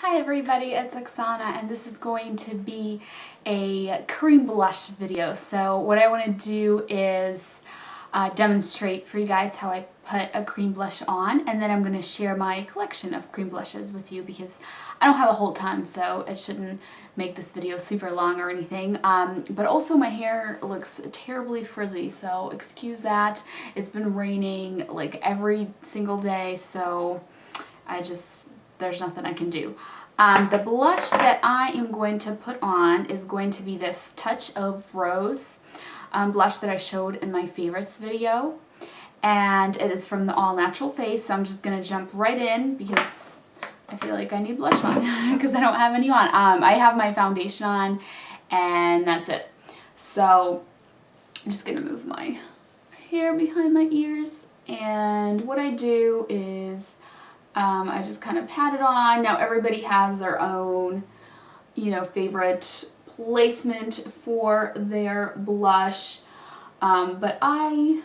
Hi everybody, it's Oksana and this is going to be a cream blush video. So what I want to do is demonstrate for you guys how I put a cream blush on, and then I'm going to share my collection of cream blushes with you because I don't have a whole ton, so it shouldn't make this video super long or anything. But also my hair looks terribly frizzy, so excuse that. It's been raining like every single day, so there's nothing I can do. The blush that I am going to put on is going to be this Touch of Rose blush that I showed in my favorites video. And it is from the All Natural Face, so I'm just going to jump right in because I feel like I need blush on because I don't have any on. I have my foundation on and that's it. So I'm just going to move my hair behind my ears, and what I do is I just kind of pat it on. Now everybody has their own, favorite placement for their blush, but I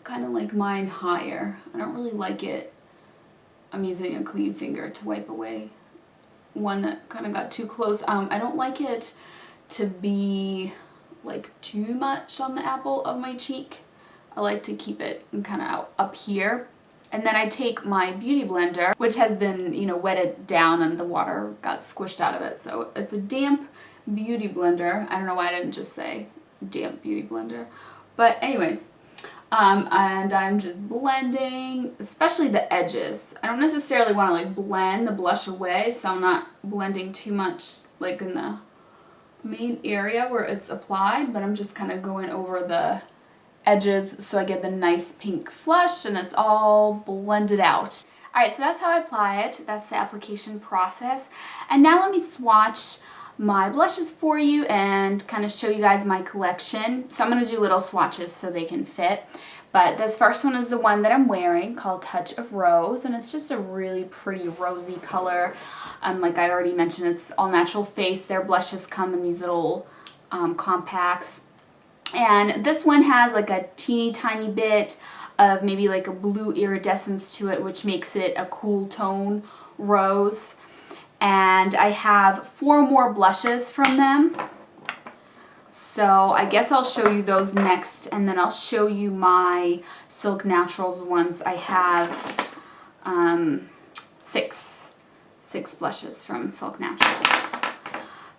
kind of like mine higher. I don't really like it. I'm using a clean finger to wipe away one that kind of got too close. I don't like it to be like too much on the apple of my cheek. I like to keep it kind of up here. And then I take my beauty blender, which has been, wetted down and the water got squished out of it. So it's a damp beauty blender. I don't know why I didn't just say damp beauty blender. But anyways, and I'm just blending, especially the edges. I don't necessarily want to like blend the blush away, so I'm not blending too much like in the main area where it's applied, but I'm just kind of going over the edges so I get the nice pink flush and it's all blended out. Alright, so that's how I apply it. That's the application process. And now let me swatch my blushes for you and kind of show you guys my collection. So I'm going to do little swatches so they can fit. But this first one is the one that I'm wearing, called Touch of Rose, and it's just a really pretty rosy color. Like I already mentioned, it's All Natural Face. Their blushes come in these little compacts. And this one has like a teeny tiny bit of maybe like a blue iridescence to it, which makes it a cool tone rose. And I have 4 more blushes from them. So I guess I'll show you those next, and then I'll show you my Silk Naturals ones. I have 6 blushes from Silk Naturals.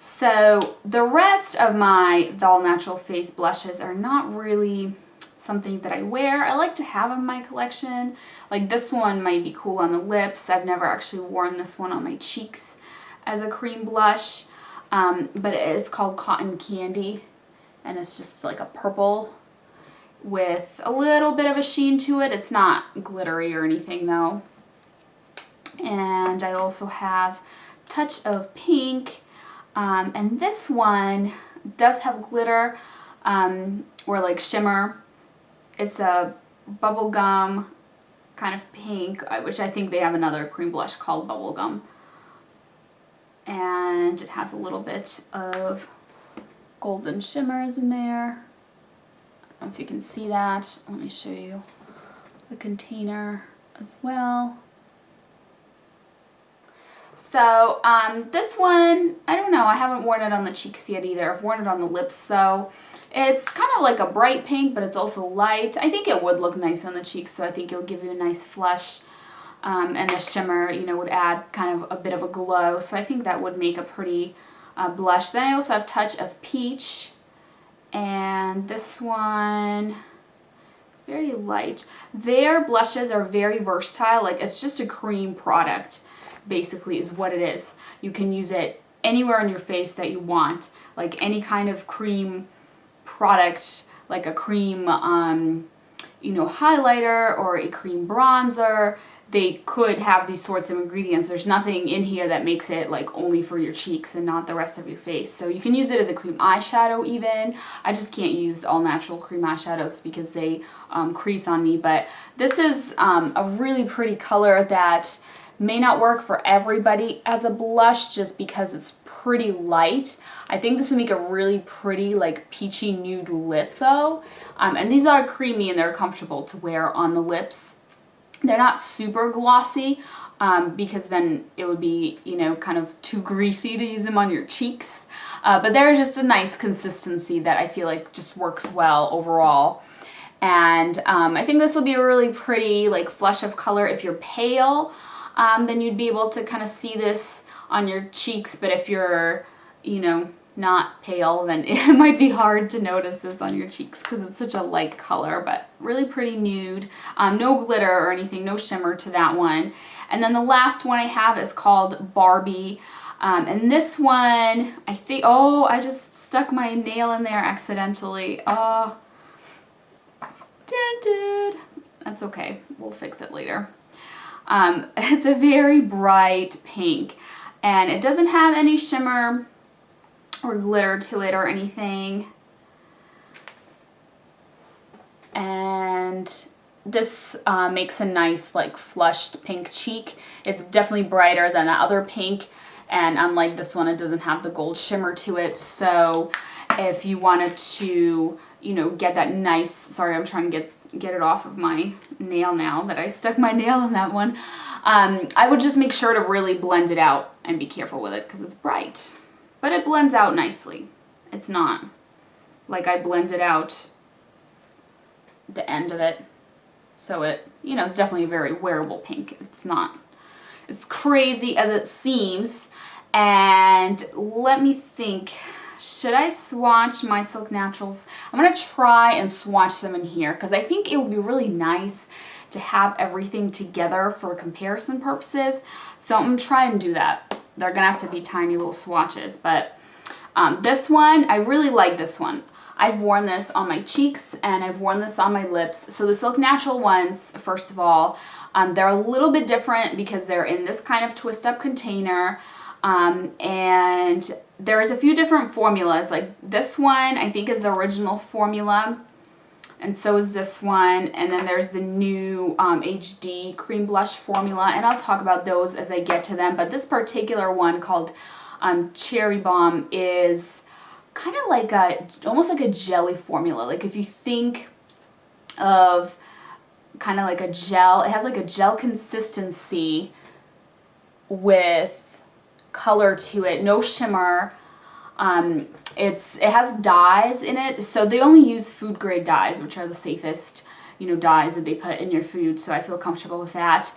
So the rest of my All Natural Face blushes are not really something that I wear. I like to have in my collection. Like this one might be cool on the lips. I've never actually worn this one on my cheeks as a cream blush, but it is called Cotton Candy, and it's just like a purple with a little bit of a sheen to it. It's not glittery or anything though. And I also have Touch of Pink. And this one does have glitter, or like shimmer. It's a bubblegum kind of pink, which I think they have another cream blush called Bubblegum. And it has a little bit of golden shimmers in there. I don't know if you can see that. Let me show you the container as well. So this one, I don't know, I haven't worn it on the cheeks yet either. I've worn it on the lips, so it's kind of like a bright pink, but it's also light. I think it would look nice on the cheeks, so I think it would give you a nice flush. And the shimmer, would add kind of a bit of a glow, so I think that would make a pretty blush. Then I also have Touch of Peach, and this one, very light. Their blushes are very versatile, like it's just a cream product. Basically is what it is. You can use it anywhere on your face that you want, like any kind of cream product, like a cream highlighter or a cream bronzer. They could have these sorts of ingredients. There's nothing in here that makes it like only for your cheeks and not the rest of your face. So you can use it as a cream eyeshadow even. I just can't use all natural cream eyeshadows because they crease on me, but this is a really pretty color that may not work for everybody as a blush just because it's pretty light. I think this would make a really pretty like peachy nude lip though. And these are creamy and they're comfortable to wear on the lips. They're not super glossy, because then it would be, you know, kind of too greasy to use them on your cheeks. But they're just a nice consistency that I feel like just works well overall. And I think this will be a really pretty like flush of color. If you're pale, then you'd be able to kind of see this on your cheeks. But if you're, you know, not pale, then it might be hard to notice this on your cheeks because it's such a light color, but really pretty nude. No glitter or anything, no shimmer to that one. And then the last one I have is called Barbie. And this one, I think, oh, I just stuck my nail in there accidentally. Oh, dented. That's okay, we'll fix it later. It's a very bright pink, and it doesn't have any shimmer or glitter to it or anything. And this makes a nice like flushed pink cheek. It's definitely brighter than the other pink, and unlike this one, it doesn't have the gold shimmer to it. So if you wanted to, you know, get that nice, sorry, I'm trying to get it off of my nail now that I stuck my nail in that one. I would just make sure to really blend it out and be careful with it because it's bright. But it blends out nicely. It's not like I blended out the end of it. So it, you know, it's definitely a very wearable pink. It's not as crazy as it seems. And let me think, should I swatch my Silk Naturals? I'm going to try and swatch them in here because I think it would be really nice to have everything together for comparison purposes. So I'm going to try and do that. They're going to have to be tiny little swatches, but this one, I really like this one. I've worn this on my cheeks and I've worn this on my lips. So the Silk Natural ones, first of all, they're a little bit different because they're in this kind of twist up container. And there's a few different formulas. Like this one, I think is the original formula. And so is this one. And then there's the new HD cream blush formula. And I'll talk about those as I get to them. But this particular one called Cherry Bomb is kind of like almost like a jelly formula. Like if you think of kind of like a gel, it has like a gel consistency with color to it, no shimmer. It has dyes in it, so they only use food grade dyes, which are the safest, you know, dyes that they put in your food, so I feel comfortable with that.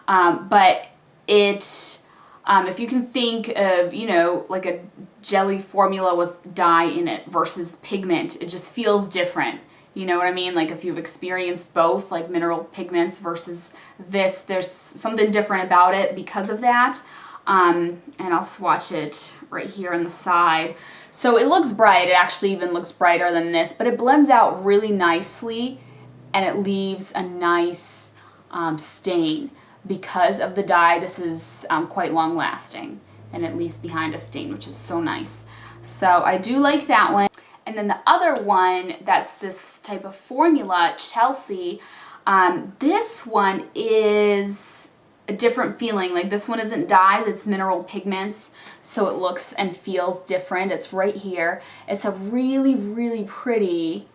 But it, if you can think of, you know, like a jelly formula with dye in it versus pigment, it just feels different. You know what I mean? Like if you've experienced both, like mineral pigments versus this, there's something different about it because of that. And I'll swatch it right here on the side. So it looks bright. It actually even looks brighter than this, but it blends out really nicely and it leaves a nice stain. Because of the dye, this is quite long lasting and it leaves behind a stain, which is so nice. So I do like that one. And then the other one that's this type of formula, Chelsea, this one is a different feeling. Like this one isn't dyes, it's mineral pigments, so it looks and feels different. It's right here. It's a really, really pretty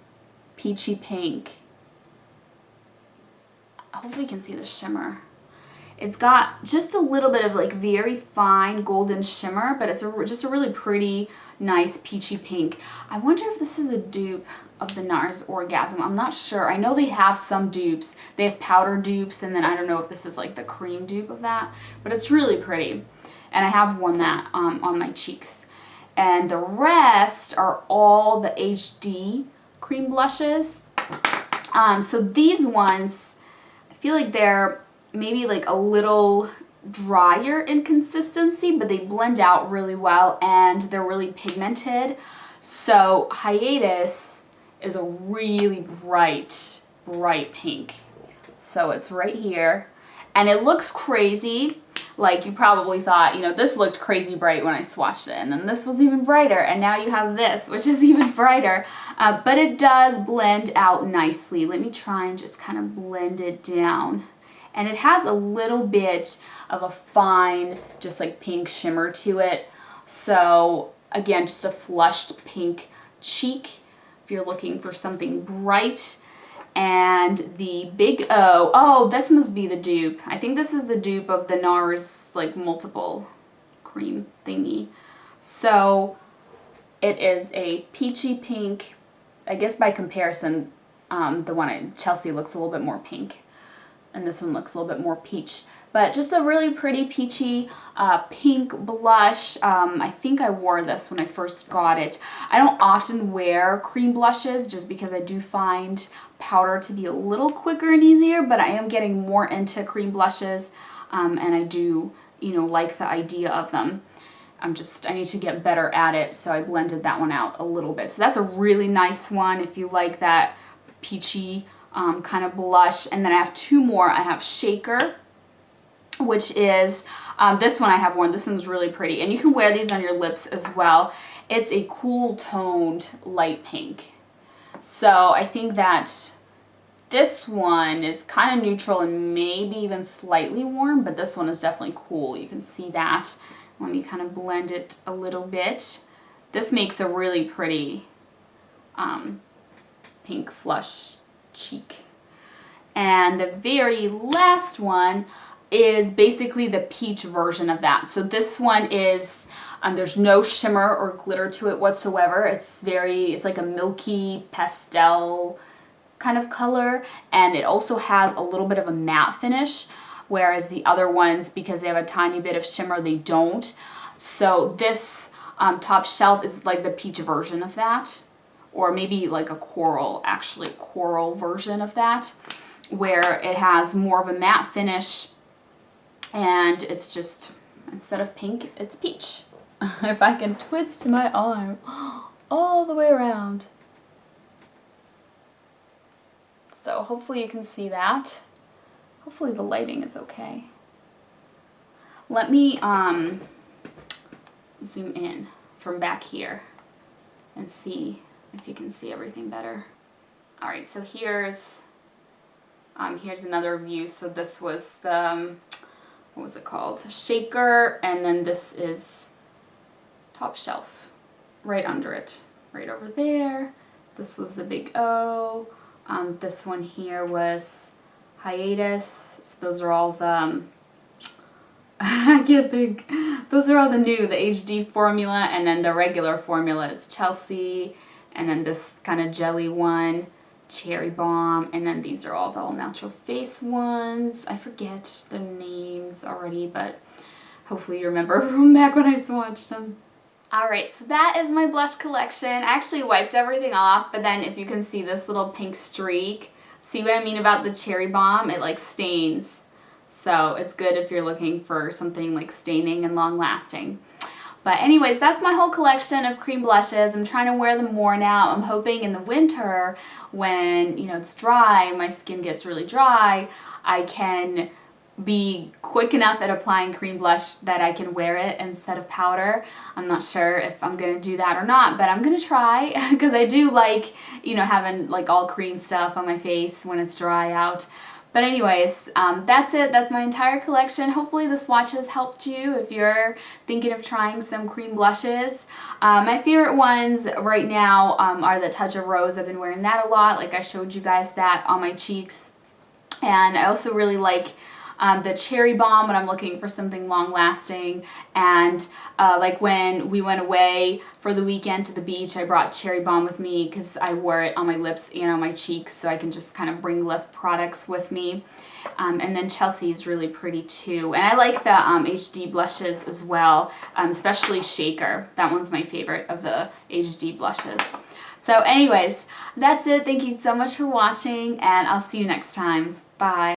peachy pink. Hopefully you can see the shimmer. It's got just a little bit of like very fine golden shimmer, but it's just a really pretty, nice peachy pink. I wonder if this is a dupe of the NARS Orgasm. I'm not sure. I know they have some dupes. They have powder dupes, and then I don't know if this is like the cream dupe of that, but it's really pretty. And I have worn that on my cheeks. And the rest are all the HD cream blushes. So these ones, I feel like they're maybe like a little drier in consistency, but they blend out really well and they're really pigmented. So Hiatus is a really bright pink. So it's right here and it looks crazy. Like you probably thought, you know, this looked crazy bright when I swatched it, and then this was even brighter, and now you have this, which is even brighter. But it does blend out nicely. Let me try and just kind of blend it down. And it has a little bit of a fine, just like pink shimmer to it. So again, just a flushed pink cheek if you're looking for something bright. and the Big O. Oh, this must be the dupe. I think this is the dupe of the NARS like multiple cream thingy. So it is a peachy pink. I guess by comparison, the one at Chelsea looks a little bit more pink, and this one looks a little bit more peach. But just a really pretty peachy pink blush. I think I wore this when I first got it. I don't often wear cream blushes just because I do find powder to be a little quicker and easier, but I am getting more into cream blushes, and I do, like the idea of them. I need to get better at it, so I blended that one out a little bit. So that's a really nice one if you like that peachy kind of blush. And then I have two more. I have Shaker, which is, this one I have worn. This one's really pretty. And you can wear these on your lips as well. It's a cool toned light pink. So I think that this one is kind of neutral and maybe even slightly warm, but this one is definitely cool. You can see that. Let me kind of blend it a little bit. This makes a really pretty pink flush cheek. And the very last one is basically the peach version of that. So this one is, there's no shimmer or glitter to it whatsoever. It's like a milky pastel kind of color, and it also has a little bit of a matte finish, whereas the other ones, because they have a tiny bit of shimmer, they don't. So this top shelf is like the peach version of that, or maybe like a coral version of that, where it has more of a matte finish, and it's just, instead of pink, it's peach. If I can twist my arm all the way around. So hopefully you can see that. Hopefully the lighting is okay. Let me zoom in from back here and see if you can see everything better. All right, so here's another view. So this was the, what was it called? Shaker, and then this is top shelf, right under it, right over there. This was the Big O. This one here was Hiatus. So those are all the, I can't think. Those are all the new, the HD formula, and then the regular formula is Chelsea, and then this kind of jelly one, Cherry Bomb, and then these are all the all natural face ones. I forget the names already, but hopefully you remember from back when I swatched them. Alright, so that is my blush collection. I actually wiped everything off, but then if you can see this little pink streak, see what I mean about the Cherry Bomb? It like stains. So it's good if you're looking for something like staining and long lasting. But anyways, that's my whole collection of cream blushes. I'm trying to wear them more now. I'm hoping in the winter when, it's dry, my skin gets really dry, I can be quick enough at applying cream blush that I can wear it instead of powder. I'm not sure if I'm gonna do that or not, but I'm gonna try because I do like, having like all cream stuff on my face when it's dry out. But anyways, that's it. That's my entire collection. Hopefully the swatches helped you if you're thinking of trying some cream blushes. My favorite ones right now are the Touch of Rose. I've been wearing that a lot. Like I showed you guys that on my cheeks. And I also really like the Cherry Bomb when I'm looking for something long lasting, and like when we went away for the weekend to the beach, I brought Cherry Bomb with me because I wore it on my lips and on my cheeks, so I can just kind of bring less products with me. And then Chelsea is really pretty too, and I like the HD blushes as well, especially Shaker. That one's my favorite of the HD blushes. So anyways, that's it. Thank you so much for watching, and I'll see you next time. Bye.